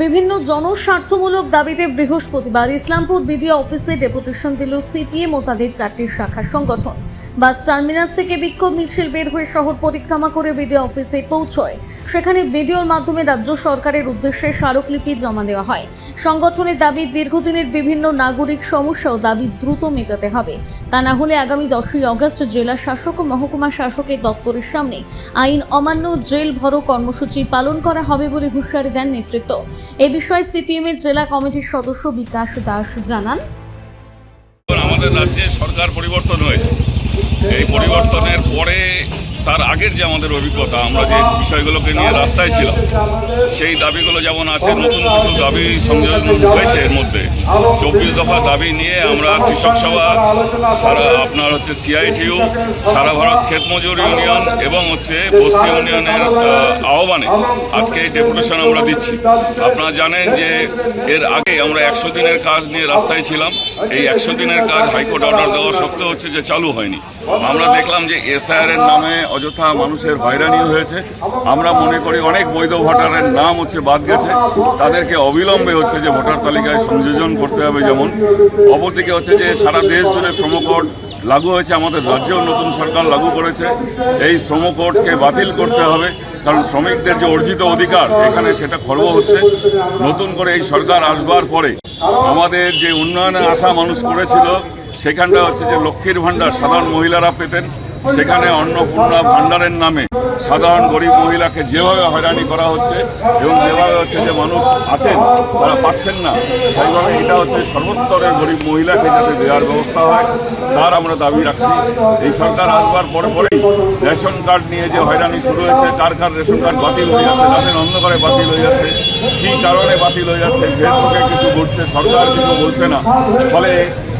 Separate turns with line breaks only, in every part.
বিভিন্ন জনস্বার্থমূলক দাবিতে বৃহস্পতিবার ইসলামপুর বিডিও অফিসে ডেপুটেশন দিল সিপিএম ও তাদের 4টি শাখা সংগঠন। বাস টার্মিনাস থেকে বিক্ষোভ মিছিল বের হয়ে শহর পরিক্রমা করে বিডিও অফিসে পৌঁছয়। সেখানে ভিডিওর মাধ্যমে রাজ্য সরকারের উদ্দেশ্যে স্মারকলিপি জমা দেওয়া হয়। সংগঠনের দাবি, দীর্ঘদিনের বিভিন্ন নাগরিক সমস্যা ও দাবি দ্রুত মেটাতে হবে। তা না হলে আগামী 10ই আগস্ট জেলা শাসক ও মহকুমা শাসকের দপ্তরের সামনে আইন অমান্য জেল ভরো কর্মসূচি পালন করা হবে বলে হুঁশিয়ারি দেন নেতৃত্ব। এই বিষয়ে সিপিএম এর জেলা কমিটির সদস্য বিকাশ দাস জানান,
আমাদের রাজ্যে সরকার পরিবর্তন হয়েছে। এই পরিবর্তনের পরে তার আগের যে আমাদের অভিজ্ঞতা, আমরা যে বিষয়গুলোকে নিয়ে রাস্তায় ছিলাম, সেই দাবিগুলো যেমন আছে, নতুন কিছু দাবি সংযোজন হয়েছে। এর মধ্যে 24 দফা দাবি নিয়ে আমরা কৃষক সভা, আপনার সিআইটিইউ, সারা ভারত ক্ষেত মজুর ইউনিয়ন এবং বস্তি ইউনিয়নের আহ্বানে আজকে এই ডেপুটেশন আমরা দিচ্ছি। আপনারা জানেন যে এর আগে আমরা 100 দিনের কাজ নিয়ে রাস্তায় ছিলাম। এই 100 দিনের কাজ হাইকোর্ট অর্ডার দেওয়া সত্ত্বেও যে চালু হয়নি। আমরা দেখলাম যে এসআইআর এর নামে অযথা মানুষের হয়রানি হয়েছে। আমরা মনে করি অনেক বৈধ ভোটারের নাম বাদ গেছে, তাদেরকে অবিলম্বে যে ভোটার তালিকায় সংযোজন করতে হবে। যেমন অপরদিকে যে সারা দেশ জুড়ে শ্রম কোড লাগু হয়েছে, আমাদের রাজ্যেও নতুন সরকার লাগু করেছে। এই শ্রম কোডকে বাতিল করতে হবে, কারণ শ্রমিকদের যে অর্জিত অধিকার এখানে সেটা খর্ব হচ্ছে। নতুন করে এই সরকার আসবার পরে আমাদের যে উন্নয়নের আশা মানুষ করেছিল, সেখানটা যে লক্ষ্মীর ভাণ্ডার সাধারণ মহিলারা পেতেন, সেখানে অন্নপূর্ণা ভাণ্ডারের নামে সাধারণ গরিব মহিলাকে যেভাবে হয়রানি করা হচ্ছে এবং যেভাবে যে মানুষ আছেন তারা পাচ্ছেন না, সেইভাবে এটা সর্বস্তরের গরিব মহিলাকে যাতে দেওয়ার ব্যবস্থা হয়, তার আমরা দাবি রাখছি। এই সরকার আসবার পরেই রেশন কার্ড নিয়ে যে হয়রানি শুরু হয়েছে, কার রেশন কার্ড বাতিল হয়ে যাচ্ছে, রাতের অন্ধকারে বাতিল হয়ে যাচ্ছে, কী কারণে বাতিল হয়ে যাচ্ছে, ফেসবুকে কিছু ঘটছে, সরকার কিছু বলছে না। ফলে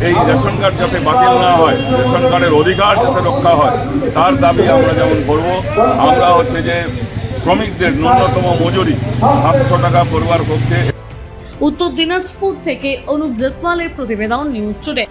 এই রেশন কার্ড যাতে বাতিল না হয়, রেশন কার্ডের অধিকার যাতে রক্ষা হয়, তার দাবি আমরা যেমন করব। আমরা যে শ্রমিকদের ন্যূনতম মজুরি 700 টাকা করবার পক্ষে।
উত্তর দিনাজপুর থেকে অনুপ জয়সওয়ালের প্রতিবেদন, নিউজ টুডে।